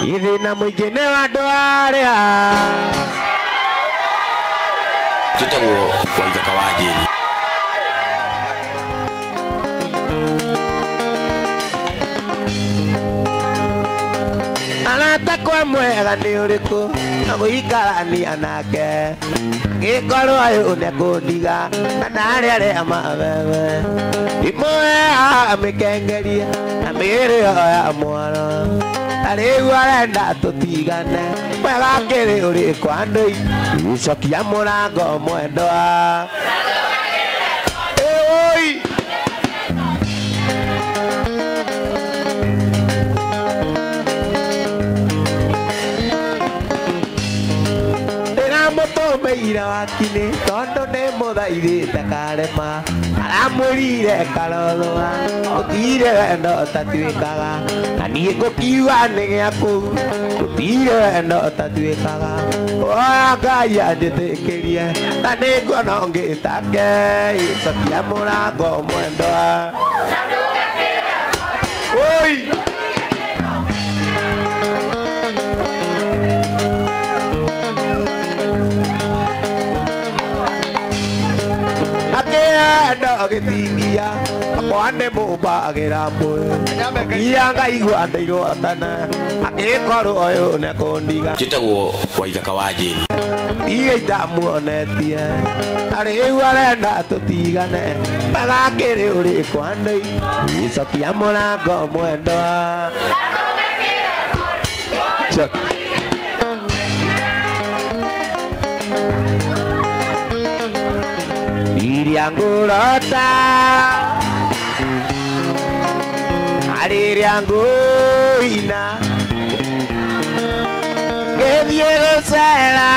ithina muingine wa ndwaria Tutagwo Waithaka wa Njeri. arata kwa mwega ni uriku na guikarania nake gikorwo ayu ne kundiga kana aria mabebe imoe amikengeria na mĩĩrĩ ya mwana ariu arenda tutigane mwega kĩrĩ uri kwa ndui icokia mũrango mwendwa oi ira wakini tondo ne muthaithite karema aramwirire karorwa utire wendo tatuikaga na nie ngukiuga ni giaku utire wendo tatuikaga oya Ngai anjitikirie na ninguona ngitake icokia mũrango mwendwa oi gĩtingia akwane mũmbagĩra mwĩ ia ngaigua ndairwo tana agĩkorwo ũyũ nĩ kũndiga Njĩtagwo Waithaka wa Njeri. iga itamuonetie arĩu arenda tũtigane magakĩrĩ ũrĩ kwa ndũi icokia mũrango mwendwa ngurota ariria nguina ngethie gucera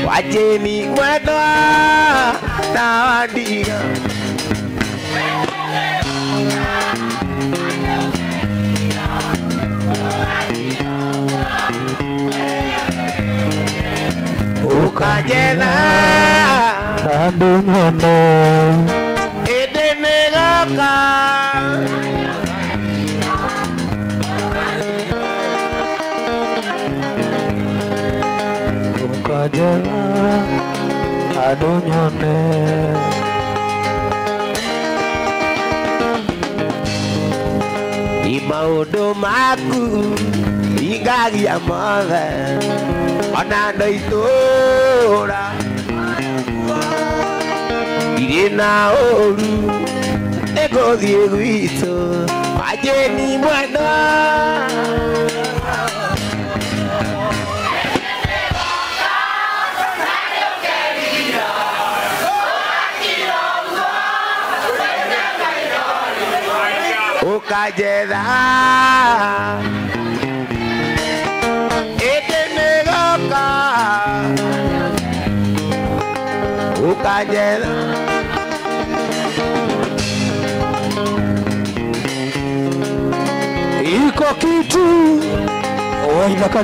wajeni mwendwa na wandiga ukajena Andunyono Edenegaka Ukajena Adunyone Imaudo maku Igagia mothe Onando itura Irina oru Egothiĩ gwitũ Wajeni mwendwa Ukajetha Edenegoka Ukajetha iko kitu Waithaka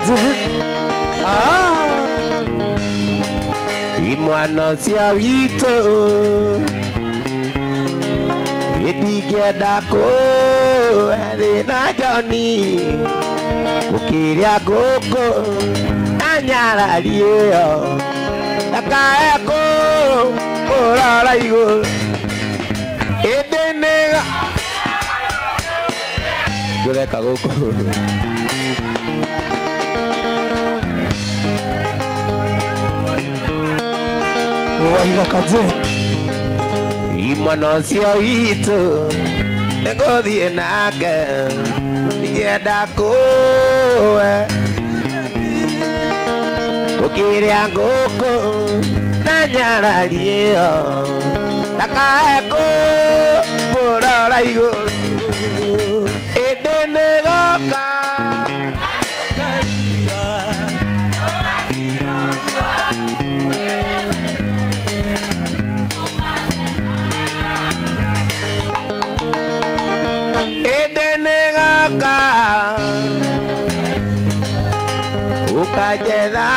imwana cia witũ itingĩenda thĩna Joni gũkĩrĩa ngũkũ na nyarari ĩyo ndakae kũrora igũrũ ĩndĩ nĩga ngũreka gũkũ Waithaka imwana cia witũ nĩngũthiĩ nake ndingĩenda gũkĩrĩa ngũkũ na nyarari ĩyo ndakae kũrora igũrũ ĩndĩ nĩgoka Ukajetha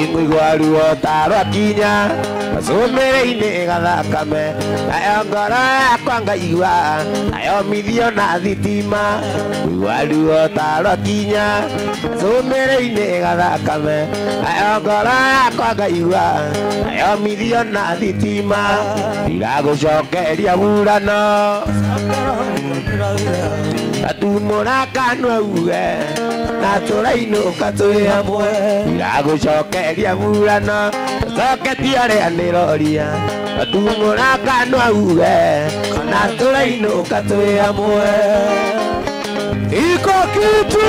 ingũigua ruo tarwa kinya Sumere-inĩ gathakame nayo ngoro yakwa ngaigua ayomithio na thitima kuigua ruo ta rwakinya Sumere-inĩ gathakame nayo ngoro yakwa ngaigua ayomithio na thitima ndigagũcokeria burano Atumũra kanua uge na tũrainũka twĩ hamwe ndigagũcokeria burano Tũcoketie arĩa nĩroria Atumũra kanua uge na tũrainũka twĩ hamwe Iko kitu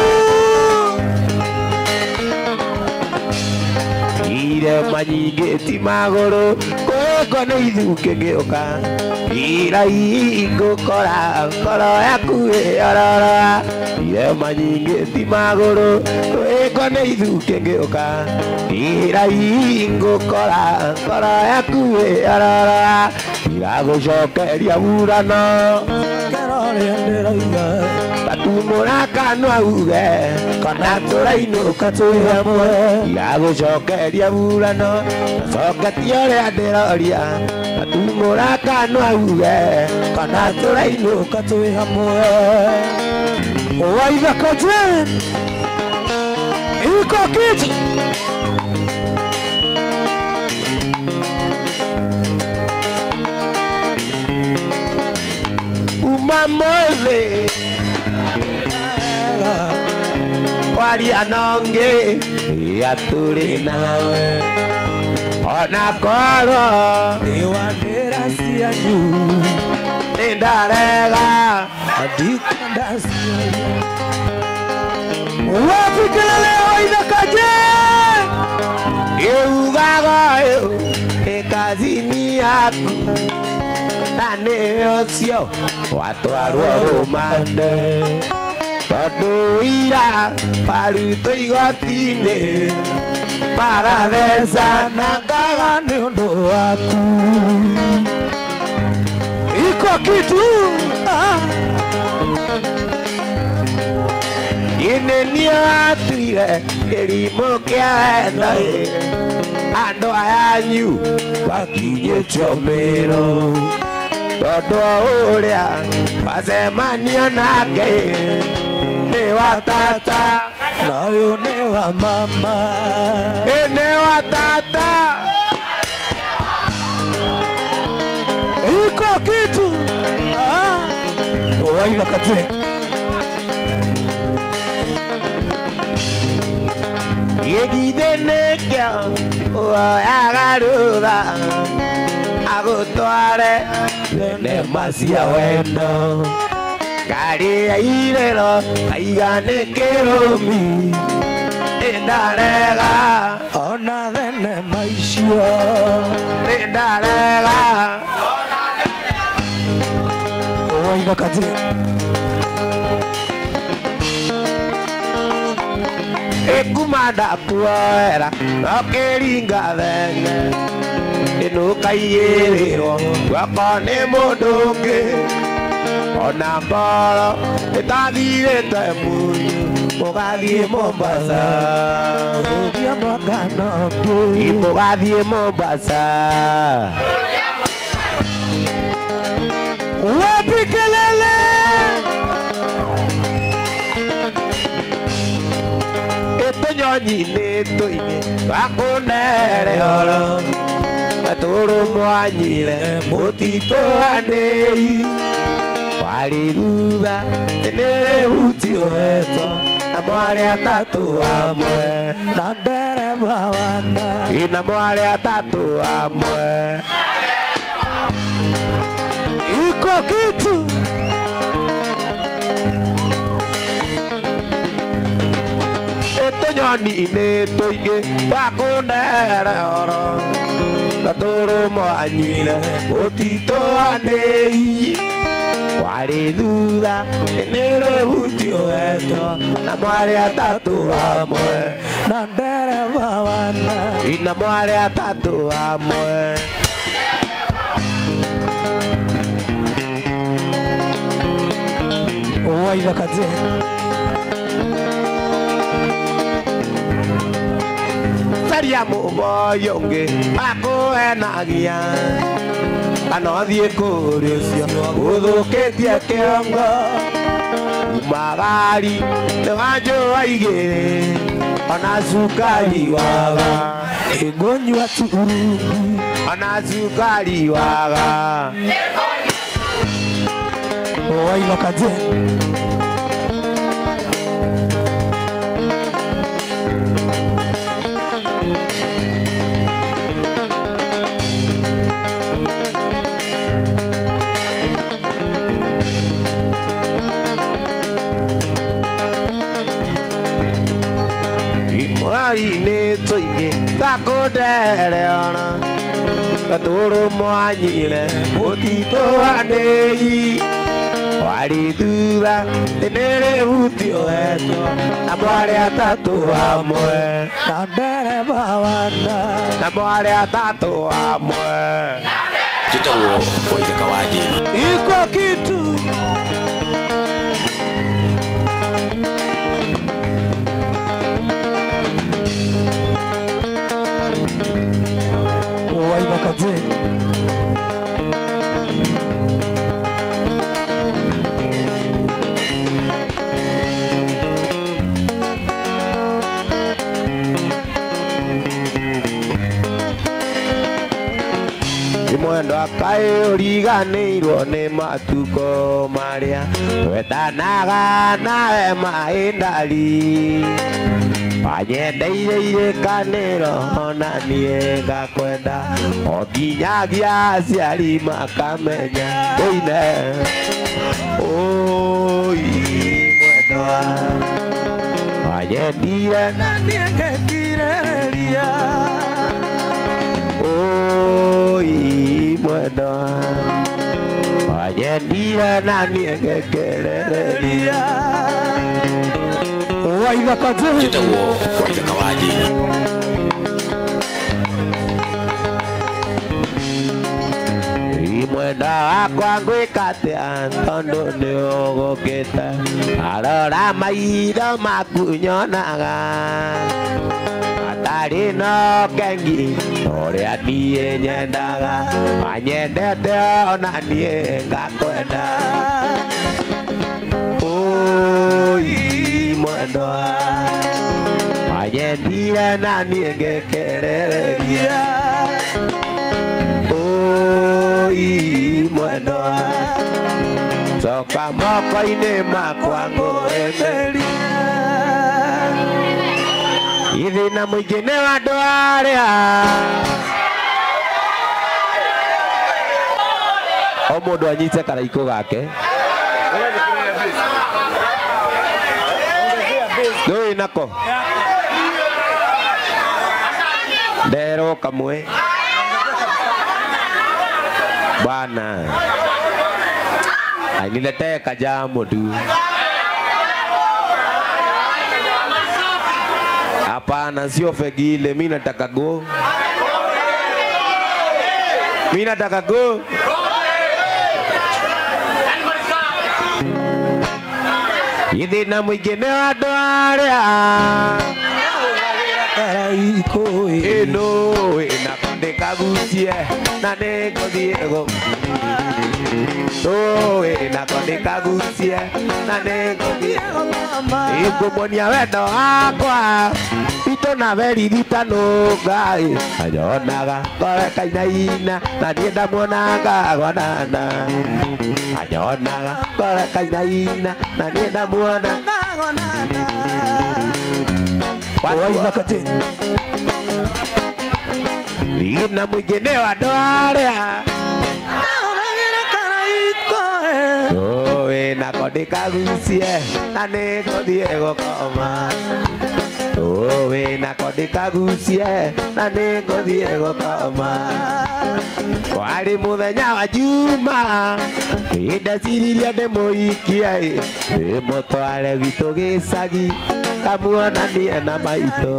Irema nyingĩ ti magũrũ kwĩko nĩ ithuke ngĩũka Irai ngũkora ngoro yaku ĩororoa Irema nyingĩ ti magũrũ kwĩko nĩ ithuke ngĩũka Irai ngũkora ngoro yaku ĩororoa Ndigagũcokeria burano Atumũra kanua uge kana tũrainũka twĩ hamwe Ndigagũcokeria burano Coketie ũrĩa ndĩroria Atumũra kanua uge kana tũrainũka twĩ hamwe Waithaka Jen Iko kitu Umamoze Waria nonge ya tũrĩ nawe Ona korwo nĩwandĩra cianyu nĩndarega ndikenda cianyu Wapi kelele Waithaka Jen Yugaga nĩ kazini yaku na nĩũcio watwarwo rũmande Tondũ ira warutwo igoti-inĩ maratheca na ngaga nĩ ũndũ waku Iko kitu Ine niĩ watuire kĩrimũ kĩa wendo Andũ ayanyu wakinyĩtio mĩro Tondũ ũrĩa wacemania nake nĩ wa tata na ũyũ nĩ wa mama nĩ wa tata Iko kitu Waithaka Jen Gĩgithĩ nĩkĩo woyaga rũtha agũtware thenema cia wendo Ngari ya irero aiga nĩ kĩrũmi nĩndarega ona thenema icio nĩndarega Waithaka Jen Ekuma ndakuoera nokĩringa thenge Ĩnũkaigĩrĩrwo gwakwa nĩ mũndũ ũngĩ Ona ngoro ĩtathirĩte mũnyu mũgathiĩ Mombasa mũgathiĩ Mombasa Wapi kelele Tũnyonyi-inĩ tũingĩ twakũnere horo Tũrũmwanyire mũtitũhanĩi Warĩ thutha nĩrĩhutio hetwo na mwarĩ atatũ amwe na ndereba wana na mwarĩ atatũ amwe Iko kitu Tũnyoni-inĩ tũingĩ twakũnere horo Tũrũmwanyire mũtitũhanĩi Warĩ thutha nĩrĩhutio hetwo na mwarĩ atatũ amwe na ndereba wana na mwarĩ atatũ amwe Waithaka Jen caria mũboyo ũngĩ akũhenagia kana ũthiĩ kũrĩ ũcio ũthũkĩtie kĩongo magari nĩ wanjũa igĩrĩ ona cukari waga ngũnyua turungi ona cukari waga wailoka je Ini toingi takudere ona katuru mwanyire utito adei wari dura tenere utio eto nabware atatu amwe nabere bawanda nabware atatu amwe Tutawo Waithaka wa Jane iko kitu Waithaka Jane mwendo akaĩ ũriganĩirwo nĩ matuko marĩa wetanaga nawe maĩndari wanyendeire irĩkanĩro ona niĩ ngakwenda o nginyagia aciari makamenya ũine ũi mwendwa wanyendire na niĩ ngĩkirĩrĩria oi mwendwa wanyendire na niĩ ngĩkĩrĩrĩria Waithaka Jane Tutawo Waithaka wa Jane mwenda wakwa ngwĩka atĩa tondũ nĩũgũkĩte arora maitho maku nyonaga atarĩ no kengi ũrĩa niĩ nyendaga wanyendete ona niĩ ngakwenda ũi mwendwa wanyendire na niĩ ngĩkĩrĩrĩria ũi mwendwa coka moko-inĩ makwa ngũemeria ithĩna mũingĩ nĩ wa andũ arĩa o mũndũ anyite karaiko gake ndũĩ nako nderwo kamwe bwana aniletee kajamu tu hapana sio fegile mimi nataka go mimi nataka go ithĩna mũingĩ nĩ wa andũ arĩa karaiko ĩno ĩna ndĩkagucie na nĩngũthiĩ nako ndĩkagucie na nĩngũthiĩ ngũmuonia wendo wakwa itũ na veririkano anyonaga korekainaina na niĩ ndamuonaga gwanana anyonaga korekainaina na niĩ ndamuonaga gwanana Waithaka Jane ithĩna mũingĩ nĩ wa andũ arĩa nako ndĩkagucie na nĩngũthiĩ gũkoma nako ndĩkagucie na nĩngũthiĩ gũkoma warĩ mũthenya wa juma ndeciririe ndĩmũikie ndĩmũtware gwitũ gĩcagi kamuonanie na maitũ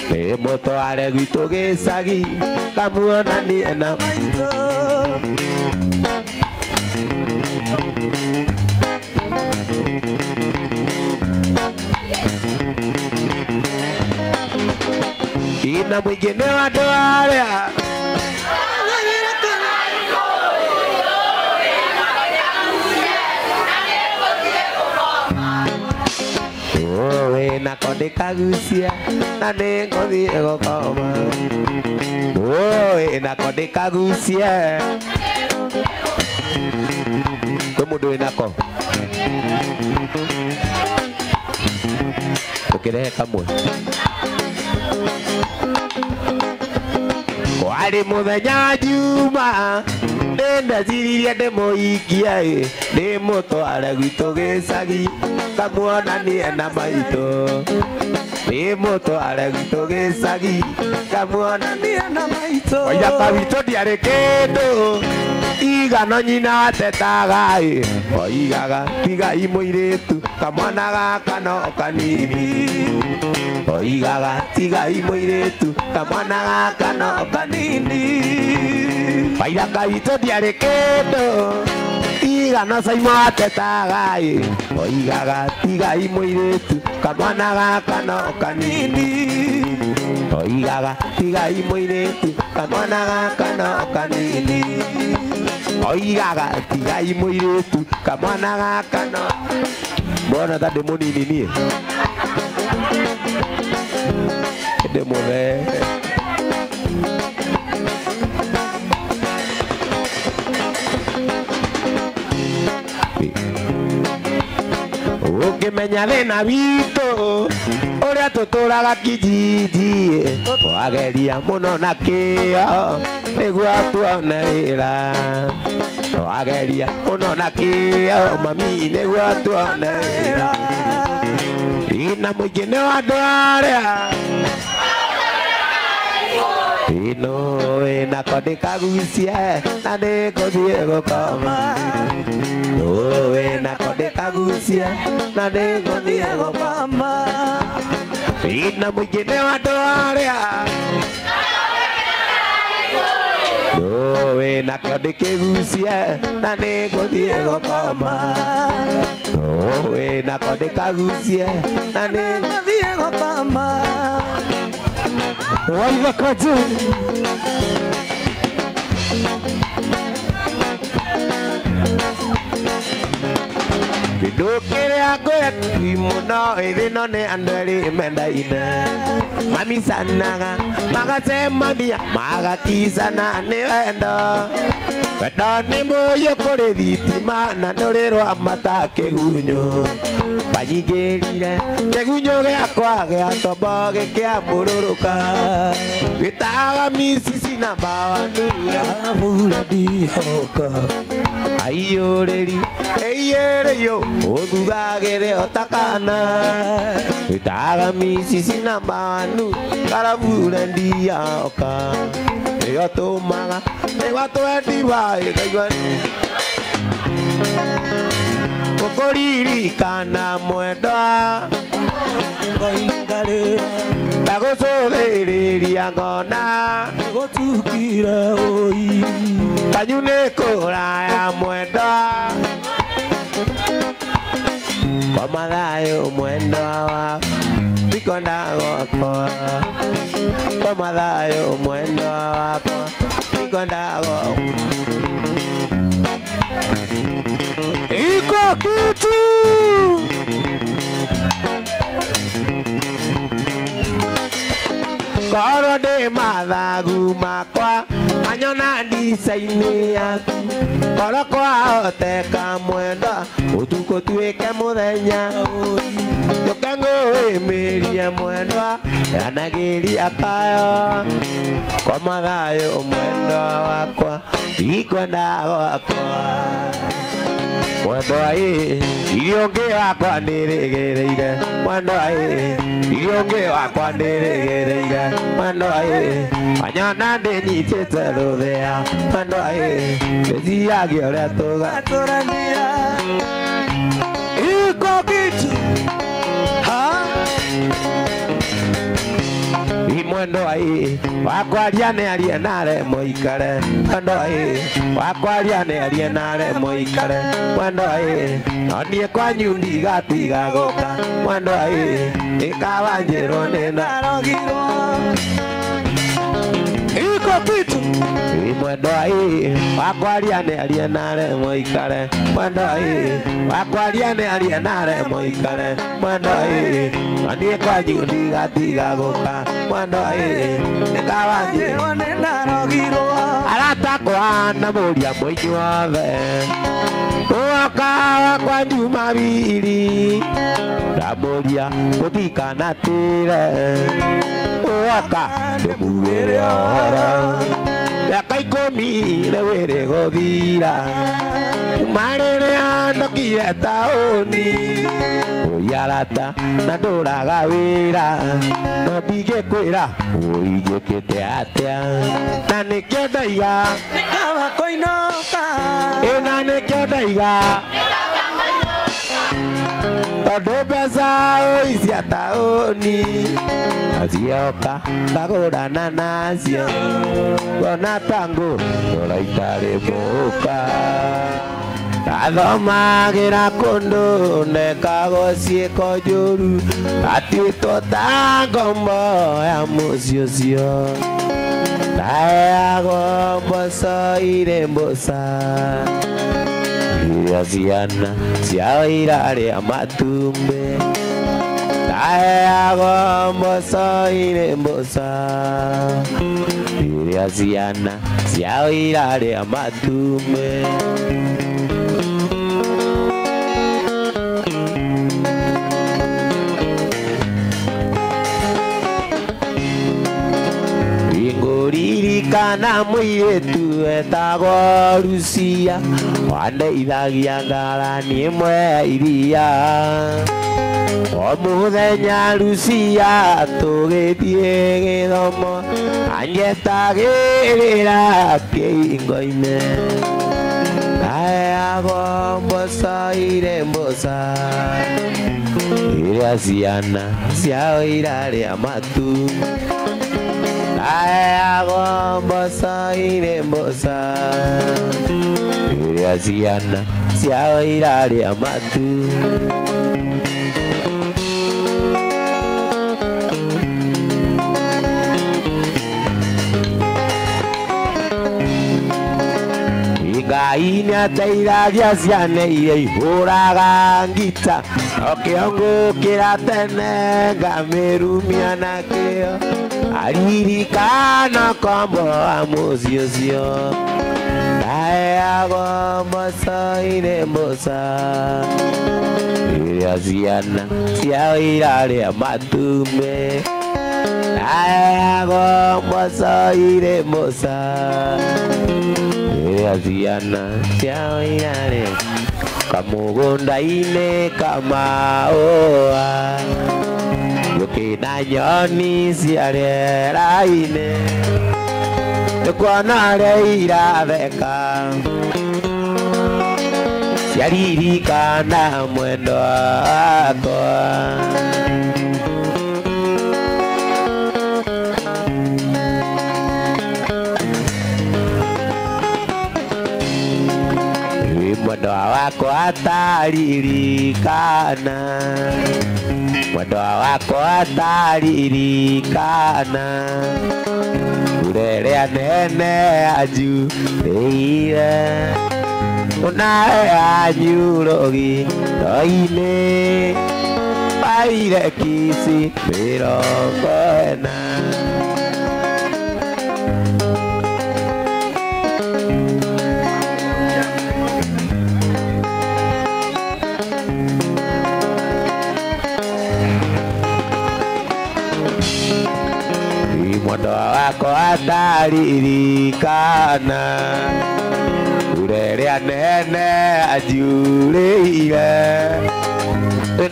ndĩmũtware gwitũ gĩcagi kamuonanie na maitũ na mwingine wa doa owe na konde kagusia na nengothi ego koma owe na konde kagusia kwe mundu inako tukirehe kamwe kwari muthenya juma ndendaciririe ndĩmũikia ndĩmũtware gwitũ gĩcagi kamuonanie na maitũ ndĩmũtware gwitũ gĩcagi kamuonanie na maitũ oigaka witũ ndiarĩ kĩndũ igano nyina watetaga oigaga tigai mũirĩtu kamwana gaka no kanini oigaga tigai mũirĩtu kamwana gaka no kanini oigaka witũ ndiarĩ kĩndũ igano caimo watetaga oigaga tigai mũirĩtu kamwana gaka no kanini oigaga tigai mũirĩtu kamwana gaka no kanini oigaga tigai mũirĩtu kamwana gaka no mbona ta ndĩ mũnini niĩ ndĩ mũthee ũngĩmenya thĩna witũ ũrĩa tũtũraga kijiji twageria mũno na kĩo nĩguo tuone wĩra twageria mũno na kĩo mami nĩguo tuone wĩra na mũingĩ nĩ wa andũ arĩa ino wĩna konde kagucia na nĩngũthiĩ gũkoma wĩna konde kagucia na nĩngũthiĩ gũkoma na mũingĩ nĩ wa andũ arĩa wĩna konde kĩgucia na nĩngũthiĩ gũkoma wĩna konde kagucia na nĩngũthiĩ gũkoma waithaka tu kĩndũ kĩrĩa ngwĩti mũno ĩthĩno nĩ andũ erĩ mendaine mamicanaga magacemania magakicana nĩ wendo wendo nĩ mũiyũ kũrĩ thitima na ndũrĩrwa mata kĩgunyũ banyingĩrire kĩgunyũ gĩakwa gĩa tombo gĩkĩambũrũrũka gĩtaga micici na mbawanura mura ndihoka aiyũrĩri ĩiyũrĩyo ũthugagĩre otakana gĩtaga micici na mbawanu karabura ndihoka nĩyo tũmaga nĩguo twendiwa ĩkaigua gũkũririkana mwendwa ndagũcũthĩrĩria ngona gũtukire ũi kanyu nĩ kũraya mwendwa kwa mathayũ mwendwa wa ndikwenda gwakwa kwa mathayũ mwendwa wakwa ndikwenda gwakwa iko kitu korwo ndĩ mathagu makwa anyona ndica-inĩ yaku korwo kwahoteka mwendwa ũtukũ tuĩke mũthenya njũke ngũĩmĩrie mwendwa yanagĩria kayo kwa mathayũ mwendwa wakwa ndikwenda gwakwa mwendwa irio ngĩ wakwa ndĩrĩgĩrĩire mwendwa irio ngĩ wakwa ndĩrĩgĩrĩire mwendwa anyona ndĩnyitĩte rũthĩa mwendwa ndĩciagia ũrĩa tũgatũrania iko kitu mwendwa wakwaria nĩ arie nare mũikare mwendwa wakwaria nĩ arie nare mũikare mwendwa no niĩ kwanyu ndigatiga gũka mwendwa ĩkawanjĩrwo nĩ narogirwo kitu mwendo ai wakwaria ne alienare moikare mwendo ai wakwaria ne alienare moikare mwendo ai ani kwa judi gatiga goka mwendo ai ngawaje wanenda rogiro arata kwa na muria mwinyi wothe waka kwa Jumapili ndamuria mutikanatire waka ndumugire ora miaka 10 rewere gothira marire andokire taoni uyarata na nduraga wira no ndigĩkwĩra ũingĩkĩte atĩa na nĩkĩo ndaiga kawa koinoka na nĩkĩo ndaiga tondũ mbeca cia taũni acioka ngagũrana nacio ngona tangu ũraitarĩ mũka athomagĩra kũndũ nekagwo ciĩko njũru atuĩtwo ta ngombo ya mũciĩ ũcio ndaheagwo mboco irĩ mbũca iria ciana ciao irarĩa matumbĩ ndaheagwo mboco irĩ mbũca iria ciana ciao irarĩa matumbĩ kana mũirĩtu etagwo Lucia wandeithagia ngarani ĩmwe ya iria o mũthenya Lucia tũgĩthiĩ gĩthomo anjetagĩrĩra kĩhingo-inĩ ndaheagwo mboco irĩ mbũca iria ciana ciao irarĩa matumbĩ ndaheagwo mboco irĩ mbũca iria ciana ciao irarĩa matumbĩ Ngai nĩateithagia ciana iria ihũraga ngita okĩongũkĩra tene ngamĩrumia na kĩo aririkana kombo wa mũciĩ ũcio ndaheagwo mboco irĩ mbũca iria ciana ciao irarĩa matumbĩ ndaheagwo mboco irĩ mbũca iria ciana ciao irarĩa kamũgũnda-inĩ kamaũa gũkĩna nyoni cia rĩera-inĩ nĩkuona ũrĩa iratheka ciaririkana mwendwa wakwa mwendwa wakwa ataririkana mwendwa wakwa ataririkana urere anene anjurĩire ũnahe anyurogi roinĩ paire kisi 40 mwendwa wakwa ataririkana urere anene anjurĩire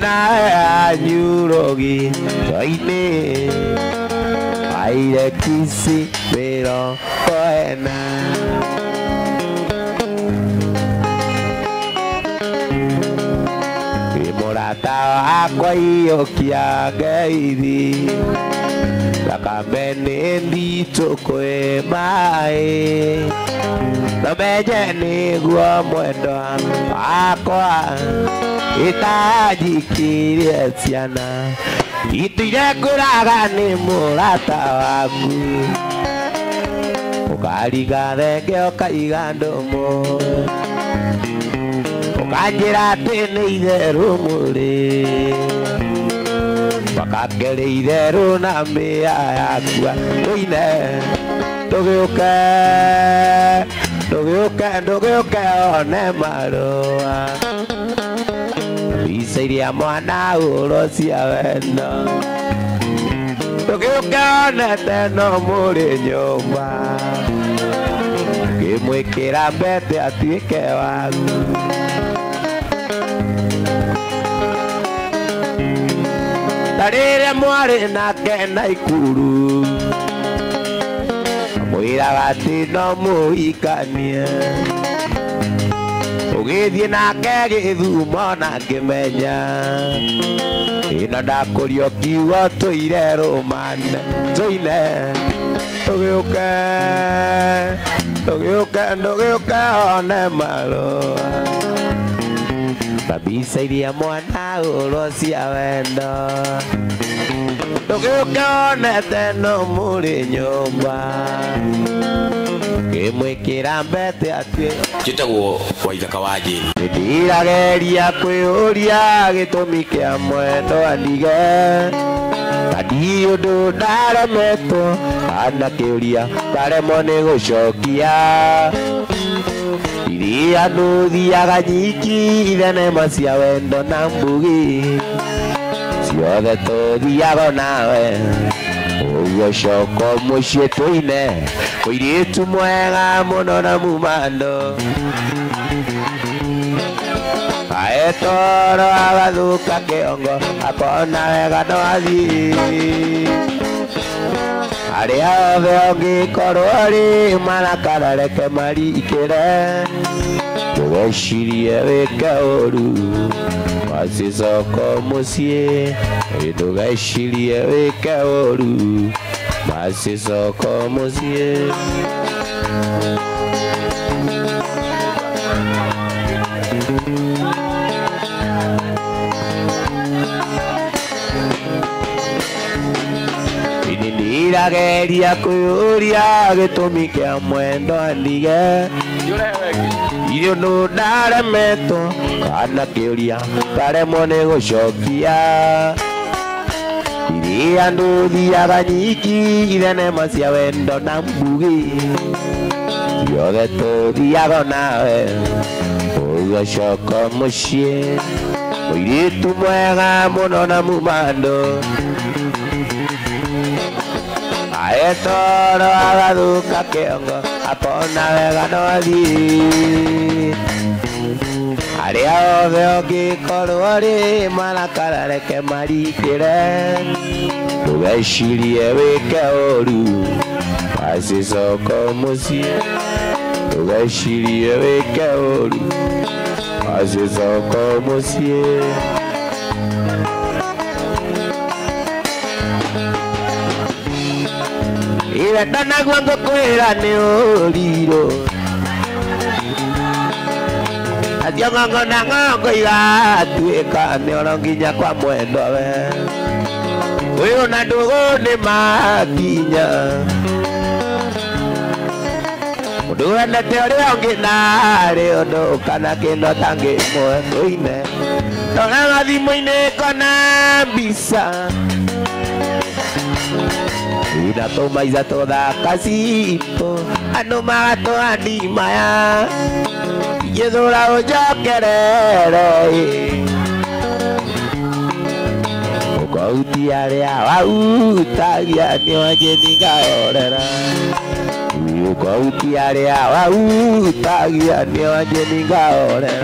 nahe anyurogi roinĩ paire kisi 40 mũrata wakwa iyũkia ngeithi thakame nĩ nditũ kwĩ maĩ no menye nĩguo mwendwa wakwa ĩtanjikirie ciana ituire ngũraga nĩ mũrata waku ukariga thenge ukaiga ndũmũ ukanjĩra atĩ nĩ itherũ mũrĩ wakakere itherũ na mĩa yakua tũine ndũgĩũke one marũa mbica iria mwana hũro cia wendo ndũgĩũke onete no mũrĩ nyũmba ngĩmwĩkĩra mbete atuĩke waku ta rĩrĩa mwarĩ nake Naikuru mwĩraga atĩ no mũhikanie ũgĩthiĩ nake Gĩthumo na ngĩmenya ĩno ndakũrio kiugo tũire rũmane tũine ndũgĩũke one marũa na mbica iria mwana hũro cia wendo ndũgĩũke onete no mũrĩ nyũmba ngĩmwĩkĩra mbete atĩ njĩtagwo Waithaka wa Njĩni ndĩrageria kwĩyũria gĩtũmi kĩa mwendo andige kadi ũndũ ndaremetwo kana kĩũria ndaremwo nĩ gũcokia iria nũthiaga nyiki thenema cia wendo na mbugi ciothe tũthiaga nawe ũguo coka mũciĩ tũine mũirĩtu mwega mũno na mumando kae toro agathũka kĩongo akona wega no athiĩ arĩa othe ũngĩkorwo rĩ marakara reke marikĩre ndũgecirie wĩke ũru macicoka mũciĩ ndũgecirie wĩke ũru macicoka mũciĩ ndĩrageria kwĩyũria gĩtũmi kĩa mwendo andige irio nũ ndaremetwo kana kĩũria ndaremwo nĩ gũcokia iria ndũthiaga nyiki thenema cia wendo na mbugi ciothe tũthiaga nawe ũgacoka mũciĩ mũirĩtu mwega mũno na mumando ae toro agathũka kĩongo akona wega no athiĩ arĩa othe ũngĩkorwo rĩ marakara reke marikĩre ndũgecirie wĩke ũru macicoka mũciĩ ndũgecirie wĩke ũru macicoka mũciĩ irenda naguo ngũkwĩra nĩ ũrirũ acio ng'ongo na ng'ongo igatuĩka nĩoro nginya kwa mwendwa we ũyũ na ndũgũ nĩ makinya mũndũ wendete ũrĩa ũngĩ narĩ ũndũ kana kĩndo tangĩmwe tũine roraga thimũ-inĩ kona mbica inatũmaica tũthaka ciitũ andũ magatũandimaya ingĩthũra ũnjokerere ũkautia rĩa wautagia nĩwanjĩni ngahorera ũkautia rĩa wautagia nĩwanjĩni ngahorera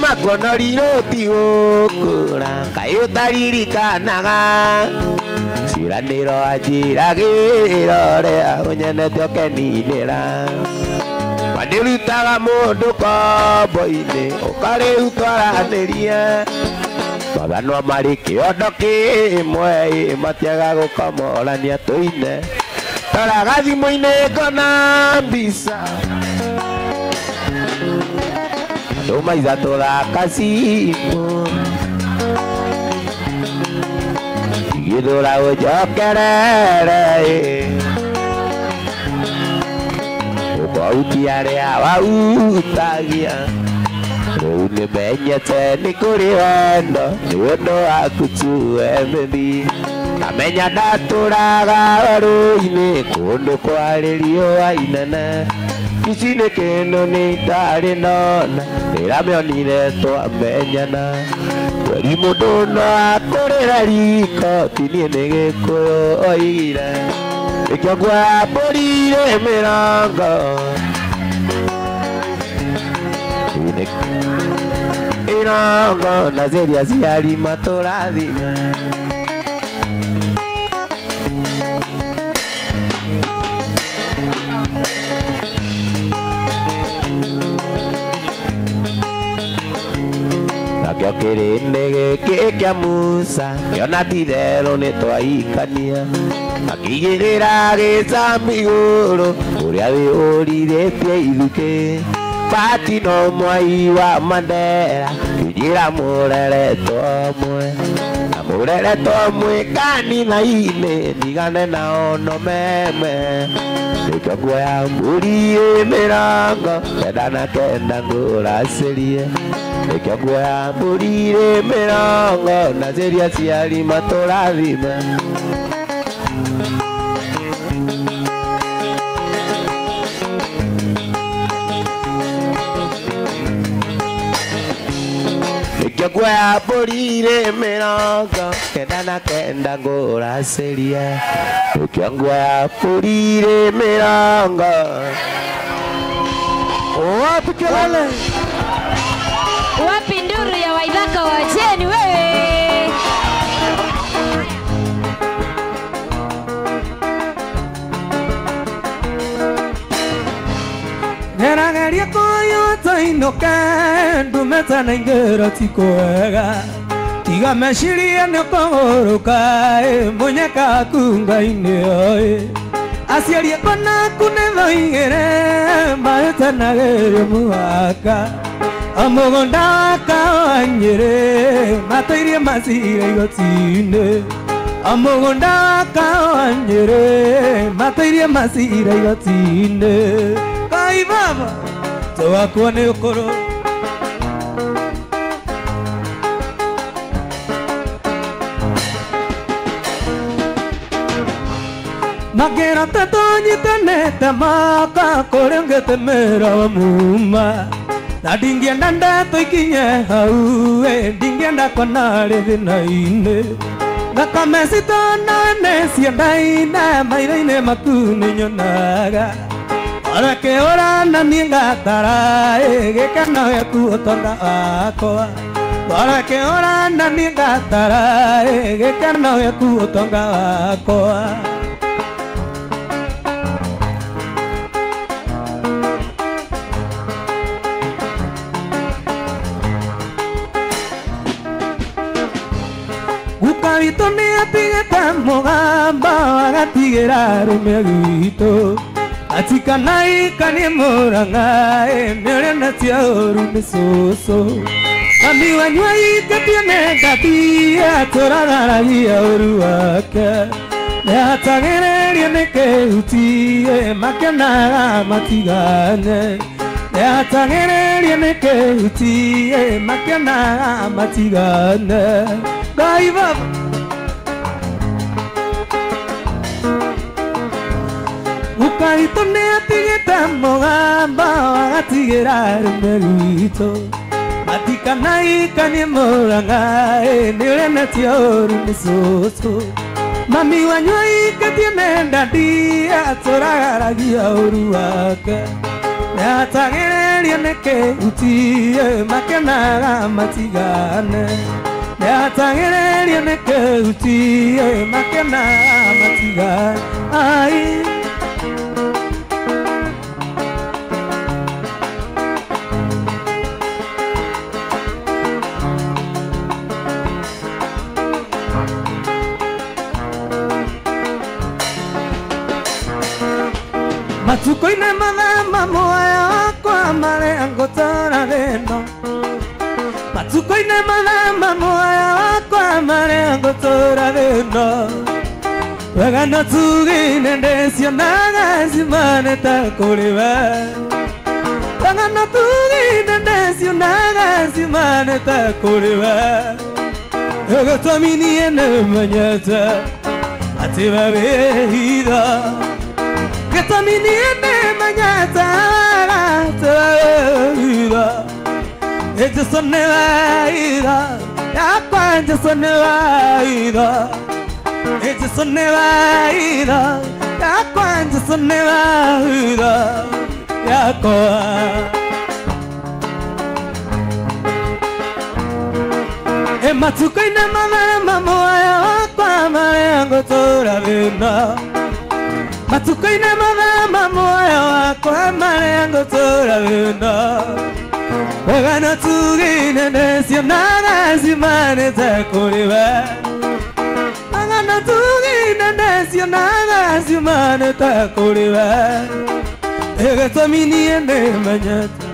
makonoriro tigũkũra kaĩ ũtaririkanaga ciĩranĩro anjĩragĩra ũrĩa ũnyenete ũkeninĩra wanĩrutaga mũndũ kombo-inĩ ũkarĩu twaranĩrie mathanwa marĩ kĩondo kĩmwe matiaga gũkomorania tũine toraga thimũ-inĩ ngona mbica tumaiza tuthaka cimu igithura ujokerere ukauti aria wautagia riu nimenyete ni kuri wendo ni wendo waku tu emethi amenya ndaturaga werũ-inĩ kũndũ kwarĩ riũa inene ici nĩ kĩndũ nĩ itarĩ nona ndĩramĩonire twamenyana weri mũndũ no akũrĩra riko ti niĩ nĩ gĩkũyũ oigire nĩkĩo nguoya mbũri irĩ mĩrongo irongo na ciria ciari matũrathime nakĩo kĩrĩndĩ gĩkĩ kĩa Musa kĩona ti therũ nĩ twaikania akĩigĩrĩra gĩcambi igũrũ ũrĩa wĩyũrithĩtie ithukĩ Pati no mwai wa Mandera kijira mureretwo mwe kanitha-inĩ ndigane nao no meme nĩkĩo nguoya mbũri mĩrongo kenda na kenda ngũracĩrie nĩkĩo nguoya mbũri mĩrongo na ciria ciari matũrathime nĩkĩo nguoya mbũri mĩrongo kenda na kenda ngũracĩrie nĩkĩo nguoya mbũri mĩrongo wapi kelele wapi nduru ya Waithaka wa Jeni wewe nerageria kũyota inoke ndumeta na ingĩra ti kwega tiga mecirie nĩ kũgũrũka mũnyeka kunga-inĩ aciari akwa naku nĩ thaigĩre mahĩtanagĩrio mũhaka mũgũnda waka wa Nyĩrĩ matũirie macira igoti-inĩ mũgũnda waka wa Nyĩrĩ matũirie macira igoti-inĩ Ngai baba tũgakua nĩ ũkũrũ makĩra tũnyitanĩte maka kũrĩa ngĩtũmĩra wa muma na ndingĩenda ndatũikinye hau ndingĩenda kona rĩ thĩna-inĩ thakame citonane ciendaine maitho-inĩ maku nĩ nyonaga reke ũrana niĩ ngatara gĩkeno gĩaku ũtonga wakwa reke ũrana niĩ ngatara gĩkeno gĩaku ũtonga wakwa Gukaritũ nĩ atigĩte mũgamba agatigĩra arũme gwitũ atikanai Mũrang'a mĩrena cia ũru nĩ cũcũ mami wanyu aingĩtie nĩ ndathi atũragaragia ũru wake nĩatagĩrĩrie nĩ kĩhuti makenaga matigane nĩatagĩrĩrie nĩ kĩhuti makenaga matigane Ngai baba Gukaritũ nĩ atigĩte mũgamba agatigĩra arũme gwitũ matikanaikanie Mũrang'a nĩũrenetie ũru nĩ cũcũ mami wanyu aingĩtie nĩ ndathi atũragaragia ũru wake nĩatagĩrĩrie nĩ kĩhuti makenaga matigane nĩatagĩrĩrie nĩ kĩhuti makenaga matigane Matuko-inĩ mathema muoyo wakwa marĩa ngũtara rĩno Matuko-inĩ mathama muoyo wakwa marĩa ngũtũũra thĩno wega no tuge-inĩ ndĩcionaga cimanĩte kũrĩ we wega no tuge-inĩ ndĩcionaga cimanĩte kũrĩ we gĩtũmi niĩ nĩmenyete atĩ we wĩ hitho gĩtũmi niĩ nĩmenyete atĩ we wĩ hitho Jesũ nĩ waitha yakwa Jesũ nĩ waitha Jesũ nĩ waitha yakwa Jesũ nĩ waitha yakwa Matuko-inĩ mathama muoyo wakwa marĩa ngũtũũra thĩno Matuko-inĩ mathama muoyo wakwa marĩa ngũtũũra thĩno wega no tuge-inĩ ndĩcionaga cimanĩte kũrĩ we wega no tuge-inĩ ndĩcionaga cimanĩte kũrĩ we gĩtũmi niĩ nĩmenyete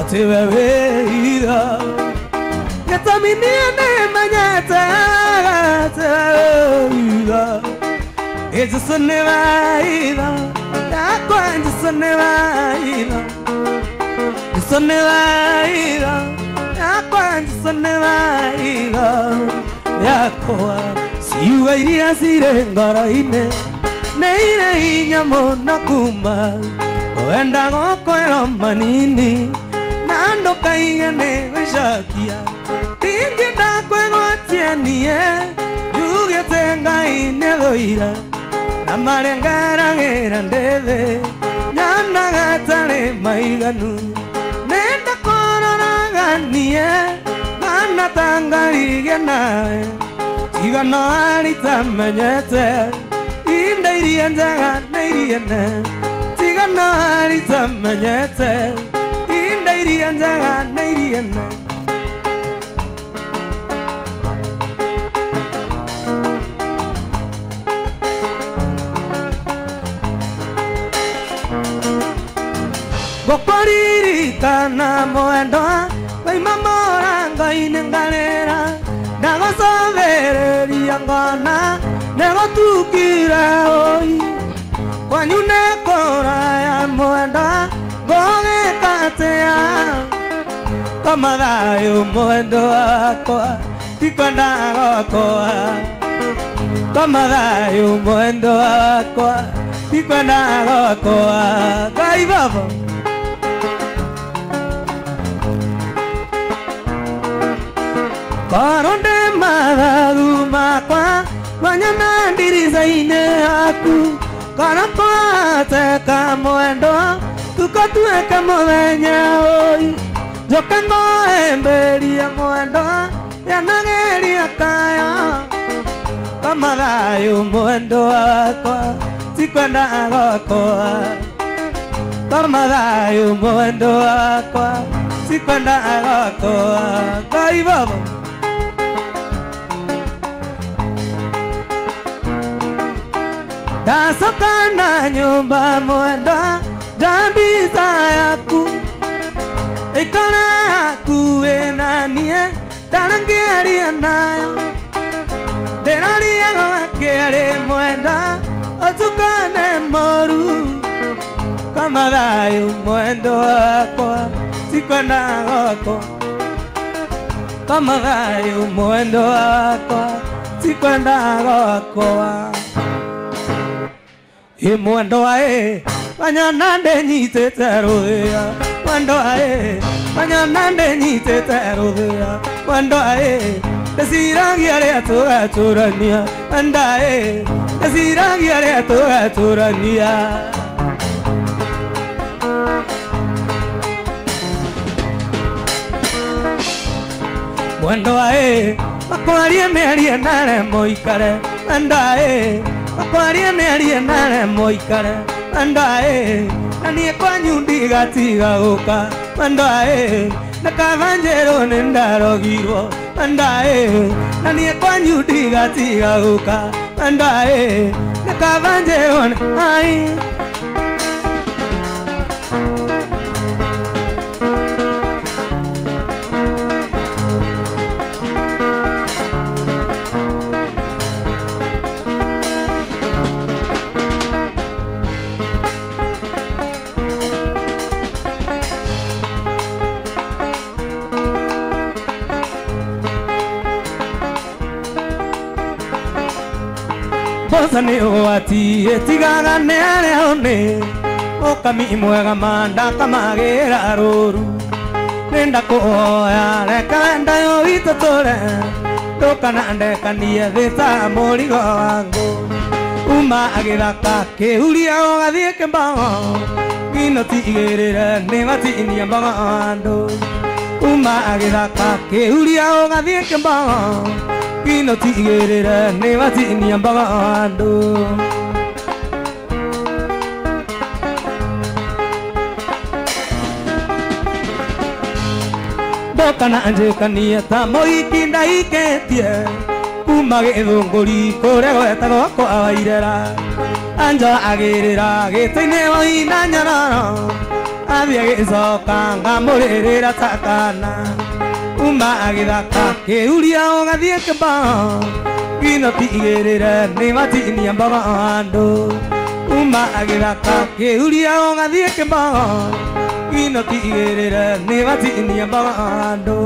atĩ we wĩ hitho gĩtũmi niĩ nĩmenyete atĩ we wĩ hitho Jesũ nĩ waitha yakwa Jesũ nĩ waitha Jesũ nĩ waitha yakwa Jesũ nĩ waitha yakwa ciugo iria cirĩ ngoro-inĩ nĩ irĩ hinya mũno kuma wenda gũkwĩrwo manini na ndũkaige nĩ gwĩcokia tingĩ ndakwĩgwatia niĩ njugĩte Ngai nĩ thũire na marĩa ngeragĩra ndĩ thĩ nyonaga tarĩ maiganu nenda kũroraga niĩ mana ta ngarige nawe tiga no aritamenyete inda iria njega na iria nene tiga no aritamenyete inda iria njega na iria nene Gũkũririkana mwendwa waima mũrango-inĩ ngarĩra ndagũcothĩrĩria ngona nĩgũtukire ũi kwanyu nĩ kũraya mwendwa ngũgĩka atĩa koma thayũ mwendwa wakwa tikwenda gwakwa koma thayũ mwendwa wakwa tikwenda gwakwa Ngai Baba Korwo ndĩ mathagu makwa manyona ndirica-inĩ yaku korwo kwateka mwendwa tuko tuĩke mũthenya ũyũ njoke ngũhĩmbĩrie mwendwa yanageria kaya koma thayũ mwendwa wakwa tikwenda gwakwa koma thayũ mwendwa wakwa tikwenda gwakwa Ngai Baba ndacoka na nyũmba mwendwa ndambitha yaku ikora yaku wĩna niĩ ndarangĩaria nayo ndĩroria gwakĩrĩ mwendwa ũtukane moru koma thayũ mwendwa wakwa tikwenda gwakwa koma thayũ mwendwa wakwa tikwenda gwakwa mwendwa wanyona ndĩnyitĩte rũthĩa mwendwa wanyona ndĩnyitĩte rũthĩa mwendwa ndĩciragia rĩa tũgatũrania mwendwa ndĩciragia rĩa tũgatũrania mwendwa makwarie mĩarie nare mũikare mwendwa makwarie mĩarie nare mũikare mwendwa na niĩ kwanyu ndigatiga gũka mwendwa na kaba njerwo nĩ ndarogirwo mwendwa na niĩ kwanyu ndigatiga gũka mwendwa na kaba njerwo nĩ mboca nĩ ũgwati ĩtigaga nĩ arĩa one ũkami mwega manda kamagĩra rũru nĩnda kũhoya reka wenda ũyũ witũ tũre ndũkanandekanie thĩ ta mũrigo wangũ uma agĩthaka kĩhuria ũgathiĩ kĩmbago ngino tigĩrĩre nĩ matinia mbago andũ uma agĩthaka kĩhuria ũgathiĩ kĩmbago ngino tigĩrĩre nĩ matinia mbago andũ ndokana njĩkanie ta mũhiki ndaikĩtie kuma gĩthũngũri kũrĩa gwetagwo kwa Wairera anja agĩrĩra gĩtĩ-inĩ woina nyororo athiĩ agĩcoka ngamũrĩrĩra ta kana uma agĩthaka kĩhuria ũgathiĩ kĩmbago ngino tigĩrĩre nĩ matinia mbago andũ uma agĩthaka kĩhuria ũgathiĩ kĩmbago ngino tigĩrĩre nĩ matinia mbago andũ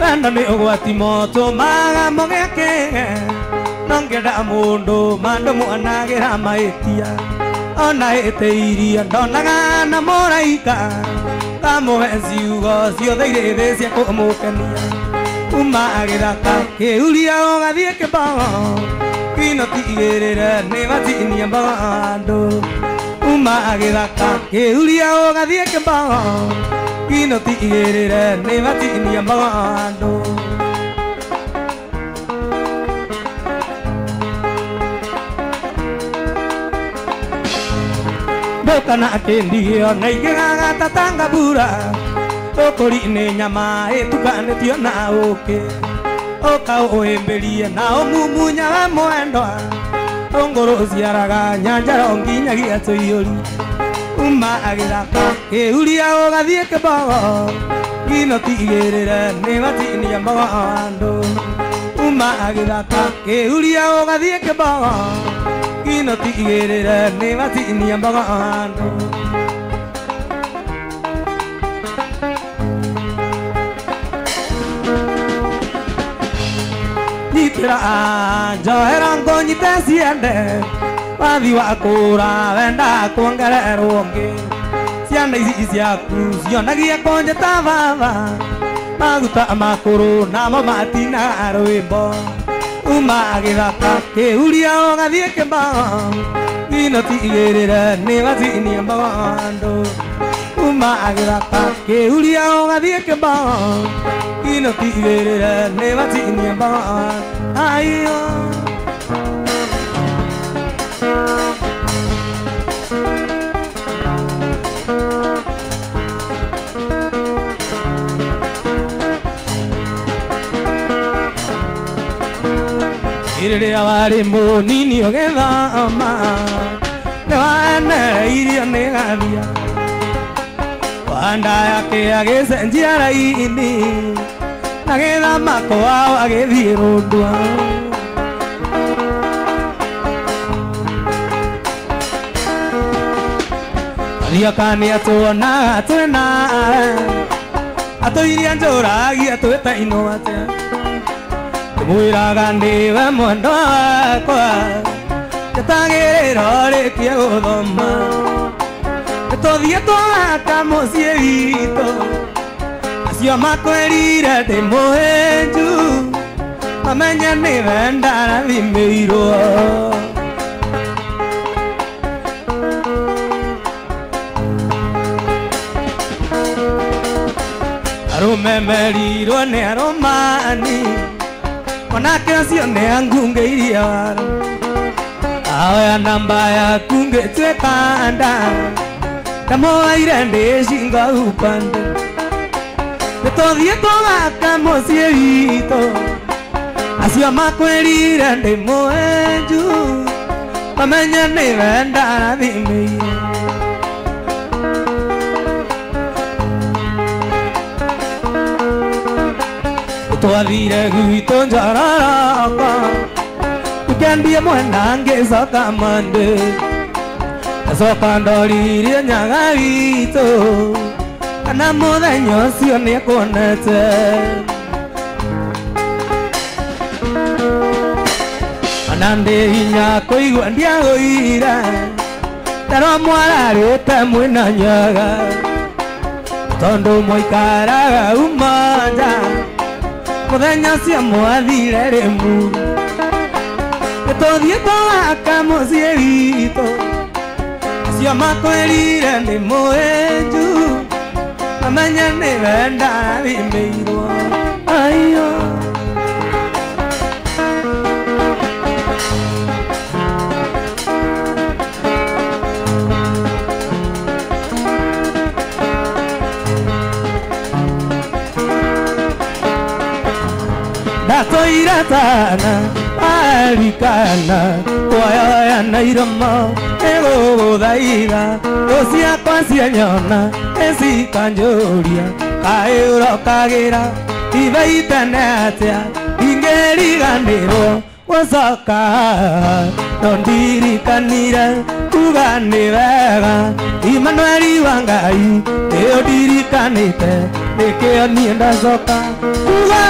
wenda nĩ ũgwati mũtũmaga mũgeke no ngĩenda mũndũ mandũ mwanagĩra mahĩtia ona ĩtĩirie ndonaga na mũraika kamũhe ciugo ciothe irĩ thĩ cia kũmũkenia uma agĩthaka kĩhuria ũgathiĩ kĩmbago ngino tigĩrĩre nĩ matinia mbago andũ uma agĩthaka kĩhuria ũgathiĩ kĩmbago ngino tigĩrĩre nĩ matinia mbago andũ ndũkana kĩndigio na ingĩgaga ta tangabura ũkũri-inĩ nyama ĩtukanĩtio na ũkĩ ũka ũhĩmbĩrie na ũmumunyaga mwendwa ũngũrũ ciaraga nyanjaro nginyagia tũiyũri uma agĩthaka kĩhuria ũgathiĩ kĩmbago ngino tigĩrĩre nĩ matinia mbago andũ uma agĩthaka kĩhuria ũgathiĩ kĩmbago ngino tigĩrĩre nĩ matinia mbago andũ nyitĩra njohera ngũnyite ciende wathi wa kũra wenda kuongererwo ũngĩ ciana ici ciaku cionagia kũnjĩta baba maguta makũrũ namo matinaga rwĩmbo uma agĩthaka kĩhuria ũgathiĩ kĩmbago ngino tigĩrĩre nĩ matinia mbago andũ uma agĩthaka kĩhuria ũgathiĩ kĩmbago ngino tigĩrĩre nĩ matinia mbago andũ rĩrĩa warĩ mũnini ũgĩthoma nĩwanereirio nĩ gathia wanda yake agĩcenjia raini na gĩthama kwao agĩthiĩ rũndwa ariakani atuonaga twĩna atũiria njũragia twĩtainũate mwĩraga nĩwe mwendwa wakwa njatagĩrĩra ũrĩkie gũthoma nĩtũthiĩ twaka mũciĩ witũ acio makwĩrire ndĩ mũhĩnju mamenye nĩwe ndarathimĩirwo arũme merirwo nĩ arũmani onake ũcio nĩ angungĩirie wara aoya namba yaku ngĩtuĩka nda ndamũhaire ndĩcinga upande nĩtũthiĩ tũgaka mũciĩ witũ acio makwĩrire ndĩ mũhĩnju mamenye nĩwe ndarathimĩire twathire gwitũ Njororoko tukendie mwena ngĩcoka Monday ngacoka ndoririe nyaga witũ kana mũthenya ũcio nĩekuonete ona ndĩ hinya kũigua ndiagũire ndarwo mwararĩte mwĩna nyaga tondũ mũikaraga umanja mũthenya ũcio mwathire rĩmu nĩtũthiĩ tũgaka mũciĩ witũ acio makwĩrire nĩ mũhĩnju mamenya nĩwe ndathimĩirwo aiyo ndatoira tana arikana twayoya na iroma egũgũthaitha rũciakwa cianyona ĩcikanjũria kaĩ ũrokagĩra ithaitene atĩa ingĩriganĩrwo gũcoka no ndirikanire kuga nĩ wega Imanueli wa Ngai nĩyo ndirikanĩte nĩkĩo niĩ ndacoka kuga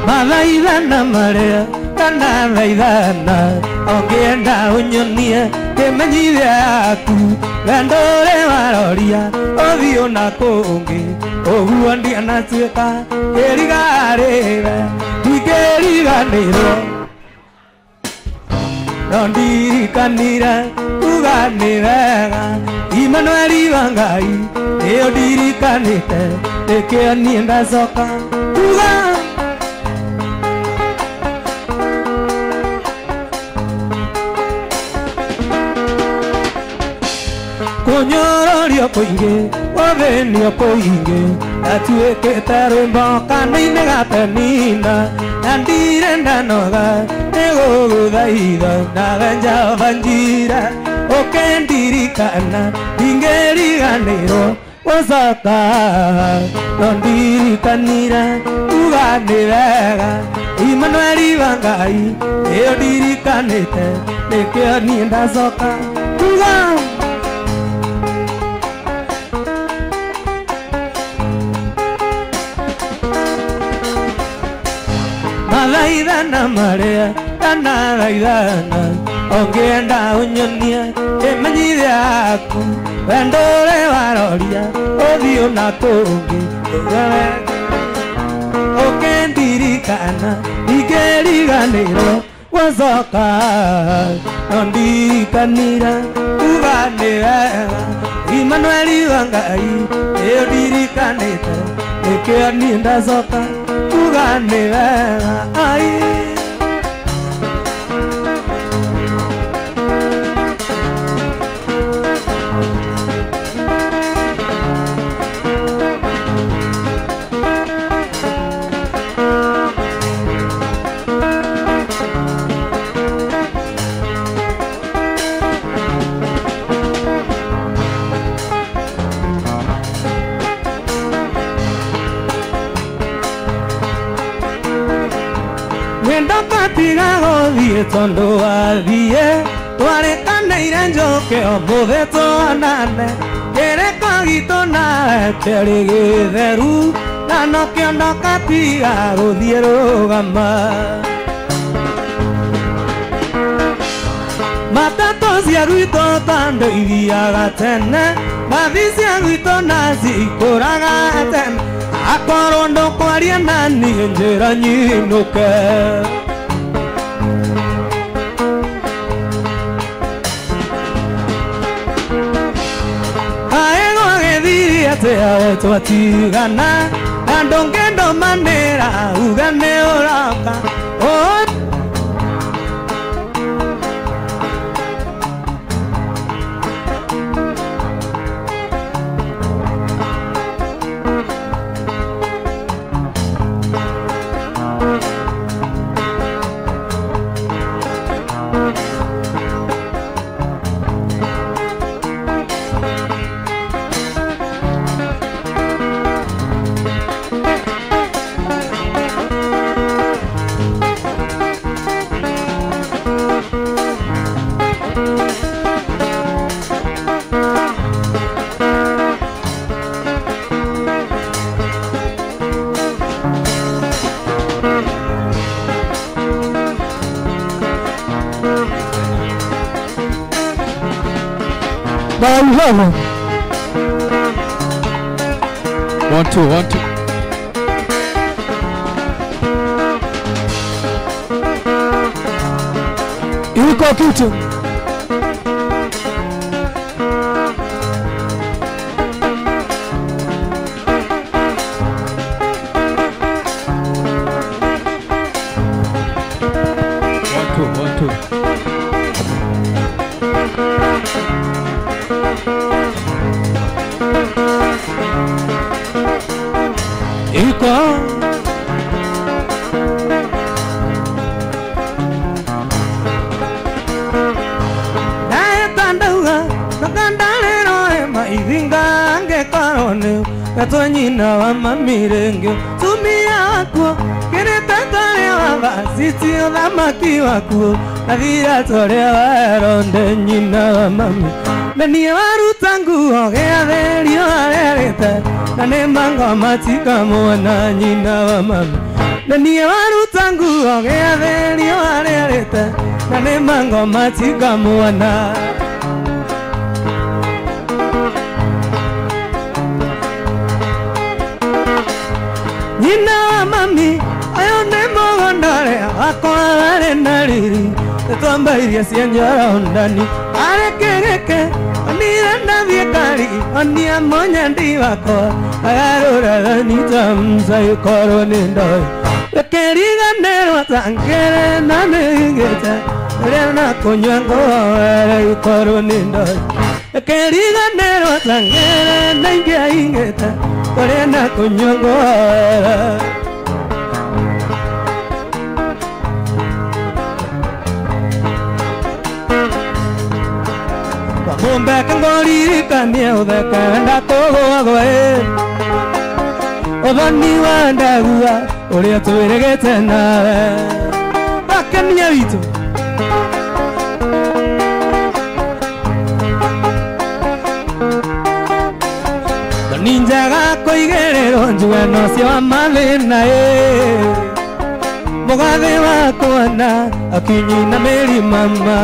mathaithana marĩa kana thaithana ũngĩenda ũnyonie kĩmenyithia yaku wendo ũrĩ waroria ũthiũ na kũngĩ ũguo ndianatuĩka kĩrigarĩre ndingĩriganĩrwo no ndirikanire kuga nĩ wega Imanueli wa Ngai nĩyo ndirikanĩte nĩkĩo niĩ ndacoka kuga kunyororio kũingĩ gũthĩnio kũingĩ atuĩkĩte rwĩmbo kanua-inĩ gatenina na ndirĩ ndanoga nĩgũgũthaitha nawe Jehova njira ũkĩndirikana ndingĩriganĩrwo gũcoka no ndirikanire kuga nĩ wega Imanueli wa Ngai nĩyo ndirikanĩte nĩkĩo niĩ ndacoka kuga mathaithana marĩa kana thaithana ũngĩenda ũnyonie kĩmenyithia yaku wendo ũrĩ waroria ũthiũ na kũngĩ ũkĩndirikana ingĩriganĩrwo gũcoka no ndirikanire kuga nĩ wega Imanueli wa Ngai nĩyo ndirikanĩte nĩkĩo niĩ ndacoka kuga nĩ wega ai tiga gũthiĩ tondũ wathiĩ twarĩkanĩire njoke ũmũthĩ twanane kĩrĩko gitũ nawe kĩarĩ gĩtheru na no kĩondoka tiga gũthiĩ rũgama matatũ cia gwitũ tondũ ithiaga tene mbathi cia gwitũ naci ikũraga tene akorwo ndũkwaria na niĩ njĩra nyinũke twatigana na ndũngĩndũmanĩra uga nĩ ũroka Bailalo. 1 2 1 2. Yuko kitu. Katonyina wa mamirengyo tumia wako kiretataria wa vasiti odhamaki wako nathira torea wa ronde nyina wa mami menie waruta nguo geatherio arerete na nĩ mangoma tikamwona nyina wa mami menie waruta nguo geatherio arerete na nĩ mangoma tikamwona Nyina wa mami, ayo ne mogondore, akware nariri, tomba iria cienjara ondani, arekereke, onira na viekari, onia monya ndi wako, agarura dhani tamsa yukoro nindoi, wekeriga nero tangere na negeta, rena kunywango wawere yukoro nindoi, wekeriga nero tangere na ingia ingeta, Korena kunyongo Kamombe kangori kanye udeka ndatogo agwe Obani wandagua uria tuiregete nawe Bakania witu Ninjaga koigerero njugano cia mathina Mugathe wakwana akinyina meri mama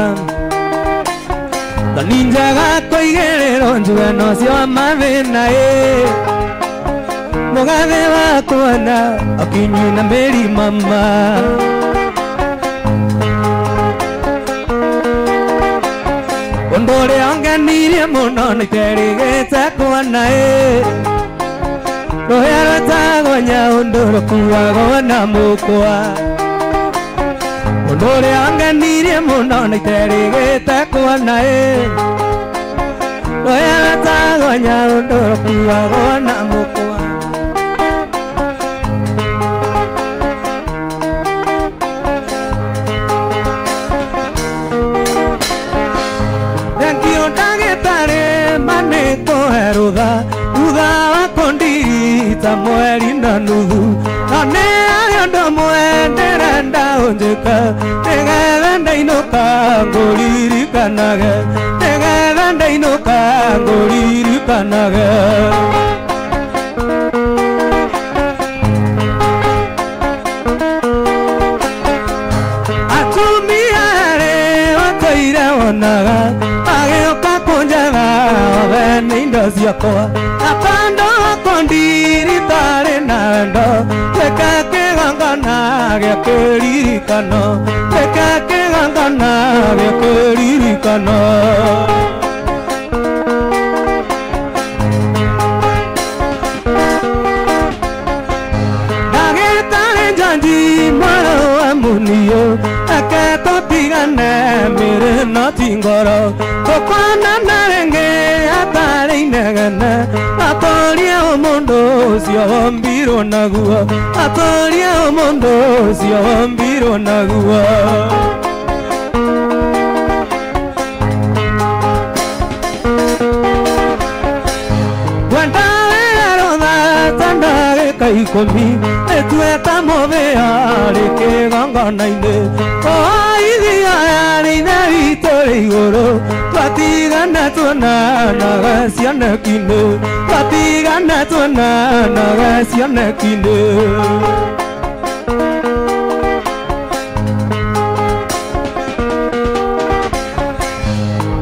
Ninjaga koigerero njugano cia mathina Mugathe wakwana akinyina meri mama Ondore anganirie muno niterigete kwana Rohera tagonya ondoro kuwago na mukwa Ondore anganirie muno niterigete kwana Rohera tagonya ondoro kuwago na mukwa Mweri na nuthu Nane ariondo mwendere ndaunjika Negetha ndainuka ngũririkanage Negetha ndainuka ngũririkanage Atumia arĩ wakoire wonaga Agĩũka kũnjetha othe nĩ indo ciakwa Apando kondiri tare nando Teka kegangana gya keririkano Teka kegangana gya keririkano Nagetare janji maro amuniyo Eke totigane mere notingoro Kokwana narenge atare inegane Atoria omondo sio mbiro nagua Atoria omondo sio mbiro nagua Guantare roda tandare kaikomi Etueta movea reke gangana ine Oidia ina vitore igoro Patigana tuana naga siana kine Patigana tuana naga siana kine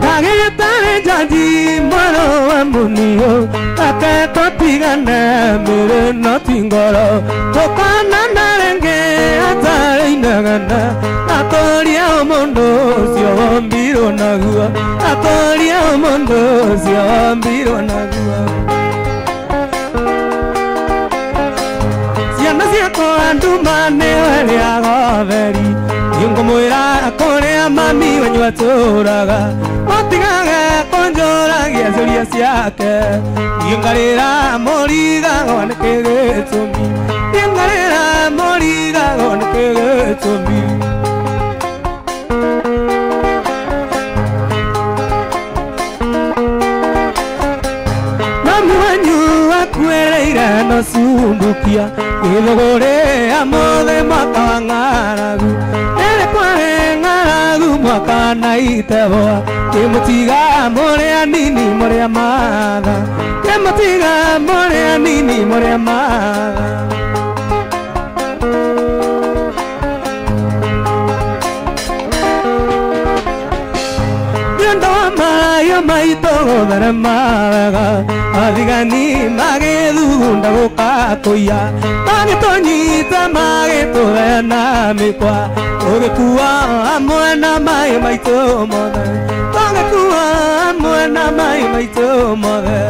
Nagetare Wanji mano wa munio Akato tigana mere no tingoro Tokana narenge atare inagana Atoria omondo sio mbiro nagua Atoria omondo sio mbiro nagua Siana siako andumane wale agaveri Yungo moira akore mami wanyu atoraga Otigaga konjora giazuria siake Yungarira moriga gone kegetumi Yungarira moriga gone kegetumi Mami wanyu akwereira no sumbukia Ilogore amode makangaragu Ele kware ngaragu makana iteboa Kemutiga more anini more amada Kemutiga more anini more amada Yo maito veramaga adigani magedu ndago kakoya magitonyita mageto na mikwa ogekuwa amwana mai maito mothe ogekuwa amwana mai maito mothe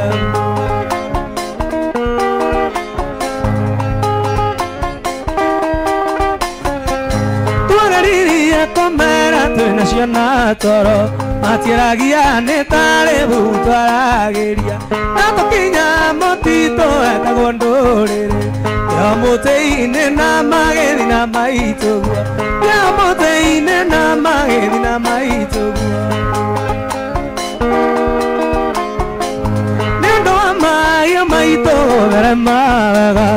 tuagariria komera tena ciana toro Matiragia netare butarageria Natokinya motito etagondorere Yamoteine na magedi na maitogua Yamoteine na magedi na maitogua Nendo amayo maito veramaga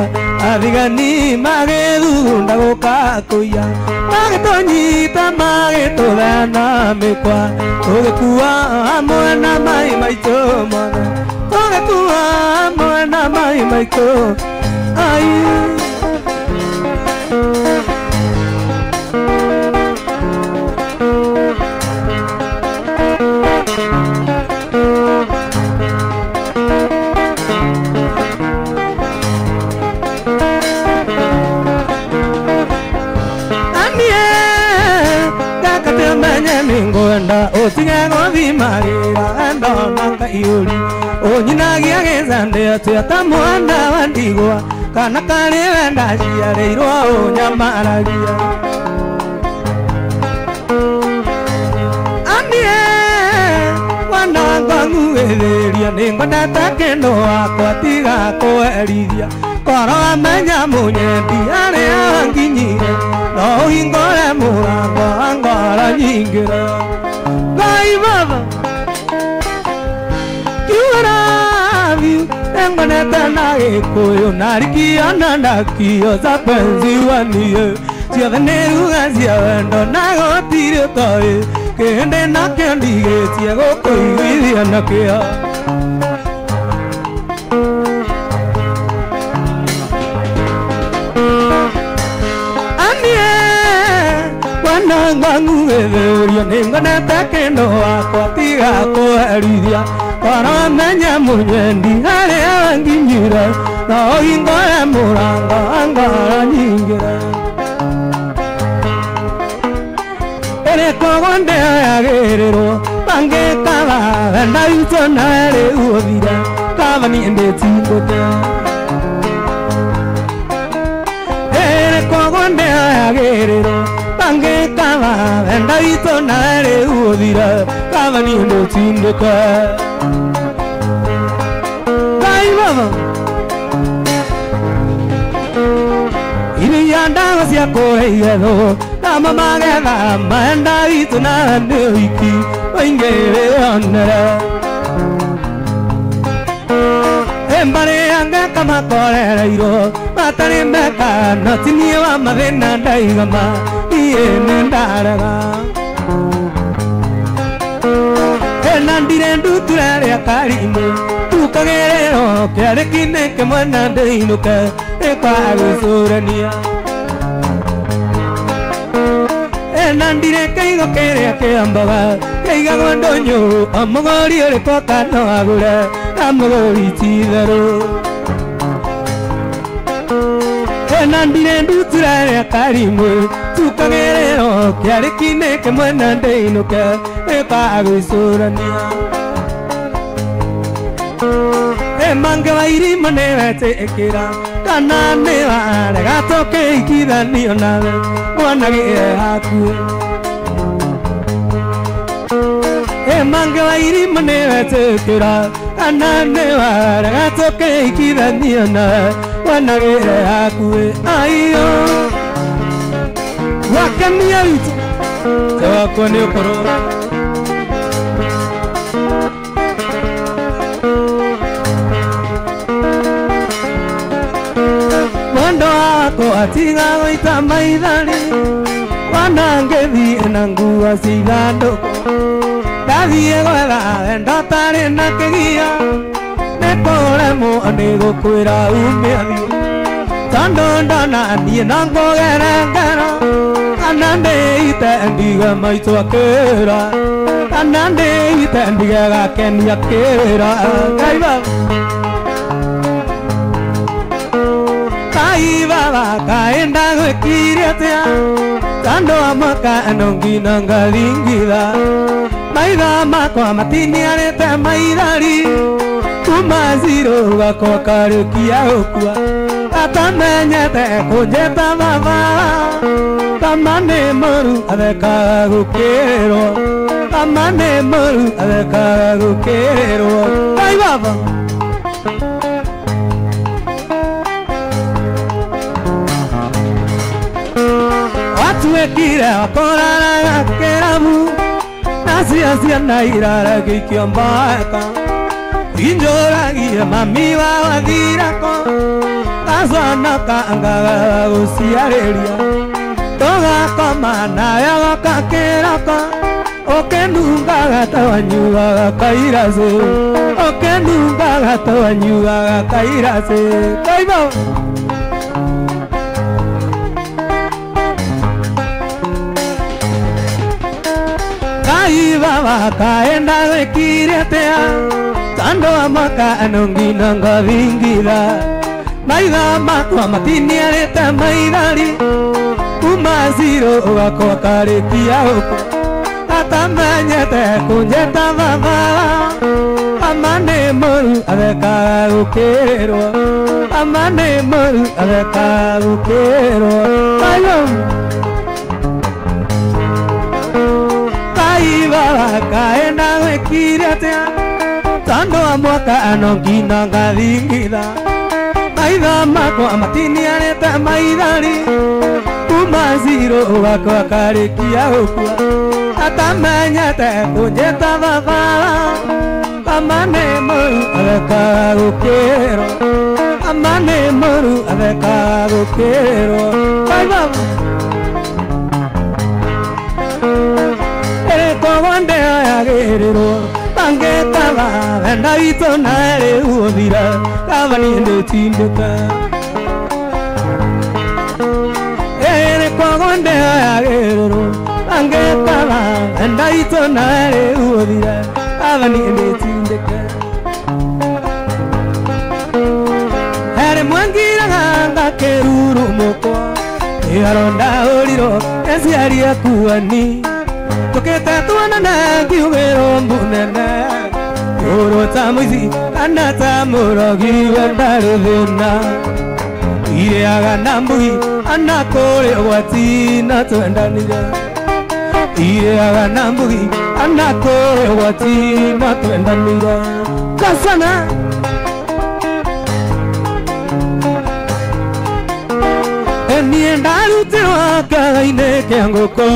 Adigani magedu ndago kakoya Magetonyita mageto dana mekwa Ogekuwa amwana mai maito mothe Ogekuwa amwana mai maito Ayu Mingoenda otinga ngovi marira ndo nanga iuri onyinagia gezande atata mwana wandigwa kana kale wenda ciareirwo onyamaragia Anie wana nganguetheria ningwendete kendo wakwa tiga kwerithia koro amenya munyendi aria nginyire no hingore murango angora nyingira Ngai baba You love you Engwanete na gikuyu narikia na ndakio za penzi wanie Ciothe nĩ ruga cia wendo na gũtirĩ toĩ Kĩhĩndĩ nakĩo ndigĩtie gũkũiguithia nakĩo Nganguetheria ningwendete kendo wakwa tiga kũherithia koro menya munyendi harĩa nginyire no hingore mũrango angora nyingĩre ĩrĩkũ ndĩoyagĩrĩrwo bangĩkaba wenda witũ narĩ ũthire kaba niĩ ndĩtindĩte ĩrĩkũ ndĩoyagĩrĩrwo Bangekaba wenda witũ narĩ ũthire kaba niĩ ndĩtindĩke Ngai baba Iria ndawa cia kũrĩithethwo Nama magetha maenda witũ na nĩ wiki Waingĩrĩonere Mbarĩ angeka makorereirwo Matarĩ meka no tinie wa mathĩna ndaigama Iye nĩ ndarega Ena ndire nduture rĩa karinĩ Tukagĩrĩrwo kĩarĩki-inĩ kĩmwe na ndĩinũke Ĩkwa gwĩcũrania Nandire keigo kere ke ambaga keiga gondonyo amogori ore kokano agure amogori chidaro Nandire nduturare karimu tukagerero kyari kine ke mwana ndeinuka epagwisurania Mange wairi manewete ekira kana neware gatoke ikithanio nawe mwana gire haku Mange wairi manewete ekira kana neware gatoke ikithanio nawe mwana gire haku Ayo wakania itu Tawako ni ukoro Atiga goita maithari Wanangethi enangua sigandoko Dathie gwetha enda tari na kegia Nekore mo anego kwira umeathi Tando ndana nie nangogere ngero Anande ite ndiga maitwa kera Anande ite ndiga gakenia kera Kaiba Baba kaenda gwikiriatia Tando amaka anongina ngalingila Maitha makwa matiniarete maithari Kuma zero gakwa karukia ukua Atamenyete kunjeta baba Tamane moru adeka gukero Tamane moru adeka gukero Ai baba Tuekira wakorara keramu Nasia na irara kikiambaka Injoragia mami wa wadirako Taswana kaangaga usiarelia Toga kama na yaga kakeraka Okenunga gata wanyuga kairase Okenunga gata wanyuga kairase Kaiba Baba kaenda gwikiriatia Tando amaka anongina ngavingila Maitha makwa matiniarete maithari Kuma zero gakwa karikia uku Atamenyete kunjeta baba Amane moru adeka gukirwa Amane moru adeka gukirwa Baba kaenda gwikiriatia Tando amwaka anongina ngathingitha Maitha makwa matiniarete maithari Kuma zero gakwa karikia ukua Atamenyete kunjeta baba Amane moru adeka gukirwa Amane moru adeka gukirwa Baba Wande ayagerero Bangeta enda ito nare uodira Kavani ende tinduka Ere kwa wande ayagerero Bangeta enda ito nare uodira Kavani ende tinduka Ere mwangira ganga keruru moko Earonda oliro esiaria kuani Tokete tuana na kiugero munene Yoro tamuizi anata murogi wendarudhina Ire aga nambui anakore wati na tuendanira Ire aga nambui anakore wati na tuendanira Kasana Enienda lutewa kagaine kiangoko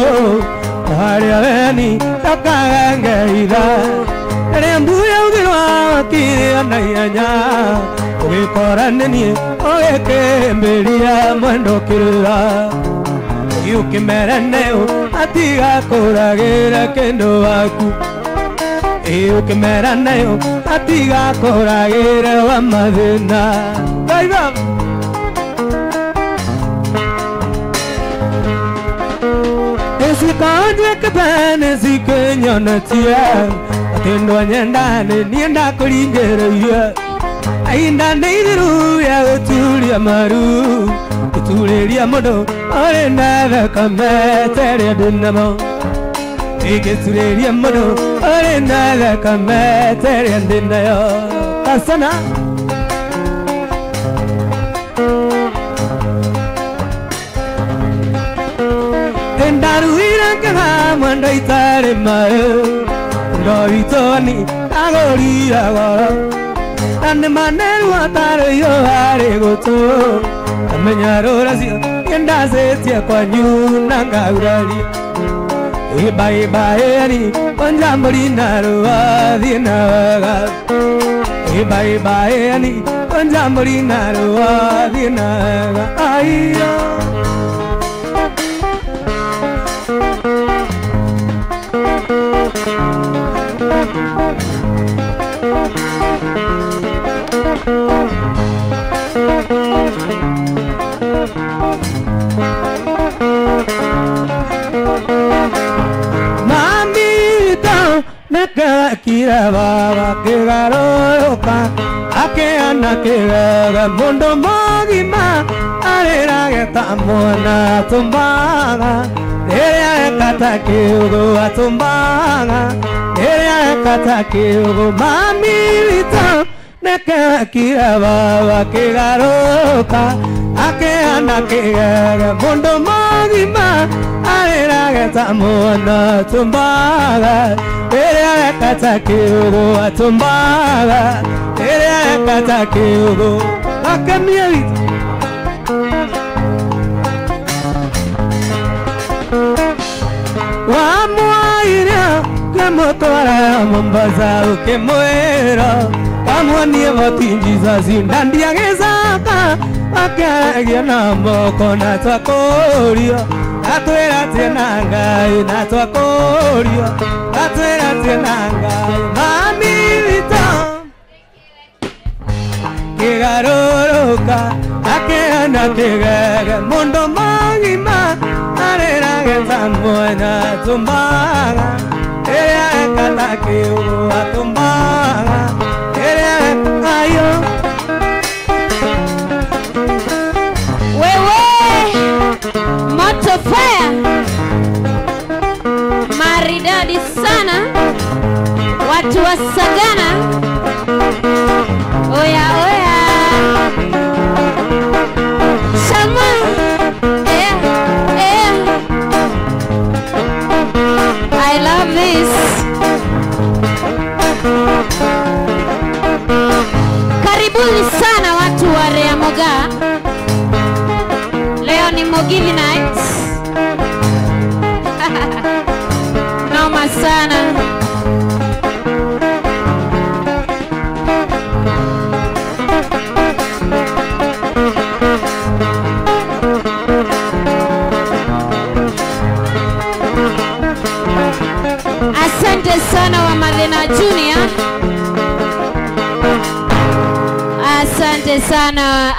Hare aveni takagangeira Rembuya ugirwa kiri anayanya Ugikorane ogekemberia mwendo kirira Ukimeraneo atiga kuragira kendo waku Ukimeraneo atiga kuragira wa mathina Kaiba Sikanje kabane sikenya tia atendo nyandane nienda kulingereya ainda neiru ya utuli amaru utuli ya modo ale na kamete dinamo iketuli ya modo ale na kamete dinnayo kasana Daruira kama mwanda itare mayo Ndoritoani agori agoro Ane maneru atare yo are goto Amenyaro rasio Yenda setia kwa nyuna ngaurali Iba iba eri Panjambori naru adina waga Iba iba eri Panjambori naru adina waga Aiyo Mamita naka kira baba kegaroka ake ana kega mundo magima arera getamona tumbaga Ere kata kiugo atumbaga Ere kata kiugo mamita naka kira baba kegaroka ake ana kega mundo magima arera getamona tumbaga Ere kata kiugo atumbaga Ere kata kiugo akamia Wamuaira Kamotora Mombasa ukemoera Kamonia vatinjiza zindandia gezaka Akagia na moko na twakorio Atwera tenangai na twakorio Atwera tenangai Mamilita Kigaroroka Akeana kigaga Mundo magima Arera getamona tumbaga Ere kata kiugo atumbaga Ere ayo Wewe Moto Fire maridadi sana watu wa Sagana oya oya Shama I love this. Karibuni sana watu wa Reamoga. Leo ni Mogili Night. Noma sana. Asante sana wa Madena Junior.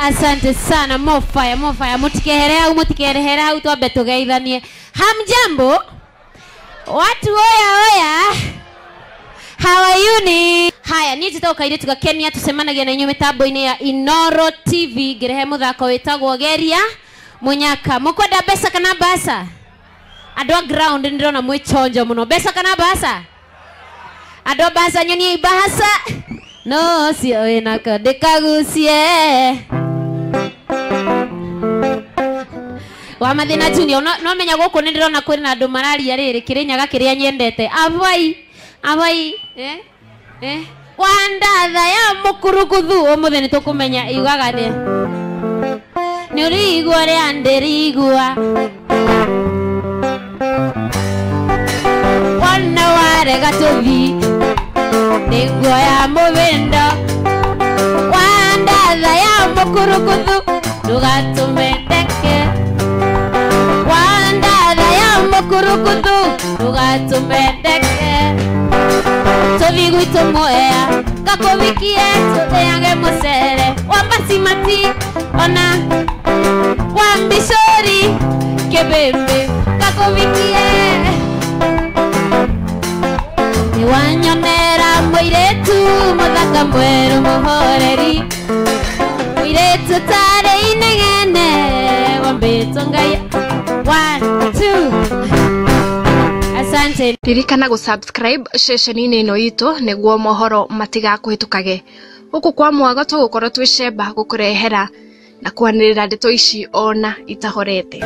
Asante sana Mofaya mutikeherera utwabe tugeithanie. Hamjambo watu oya how are you ni haya ni tutoka ile tukakenia tusemanagia na nyume tabo-ini ya Inoro TV gerehe muthako wetagwo Geria Munyaka mukwenda besa kana basa adwa ground ndirona mwichonjo muno besa kana basa adwa basa nyoni ibahasa no sio enaka dekagusie wa Madena Junior no menya goko ndirona kwina andu mararia riri kirinyaga kiria nyendete avai wandatha ya mukurukuthu umuthe ni tukumenya iugaga ni urigwa ria ndirigwa wana warega tuthi niguo ya muvindo wandatha ya mukurukuthu ndugatumendeke wandatha ya mukurukuthu ndugatumendeke tuthi gwitu muea gakuvikie tutheage mucere wa basimati ona wa mbicori kibimbi gakuvikie Mwana mweru muhoreri Wiretu tare inegene Wambito ngaya 1, 2 Asante Ririkana gusubscribe ceceni-inĩ ĩno itũ nĩguo mohoro matigakuhĩtũkage Gũkũ kwa Mwago tũgũkorwo twĩcemba gũkũrehera na kwanĩrĩra ndeto ici ona itahorete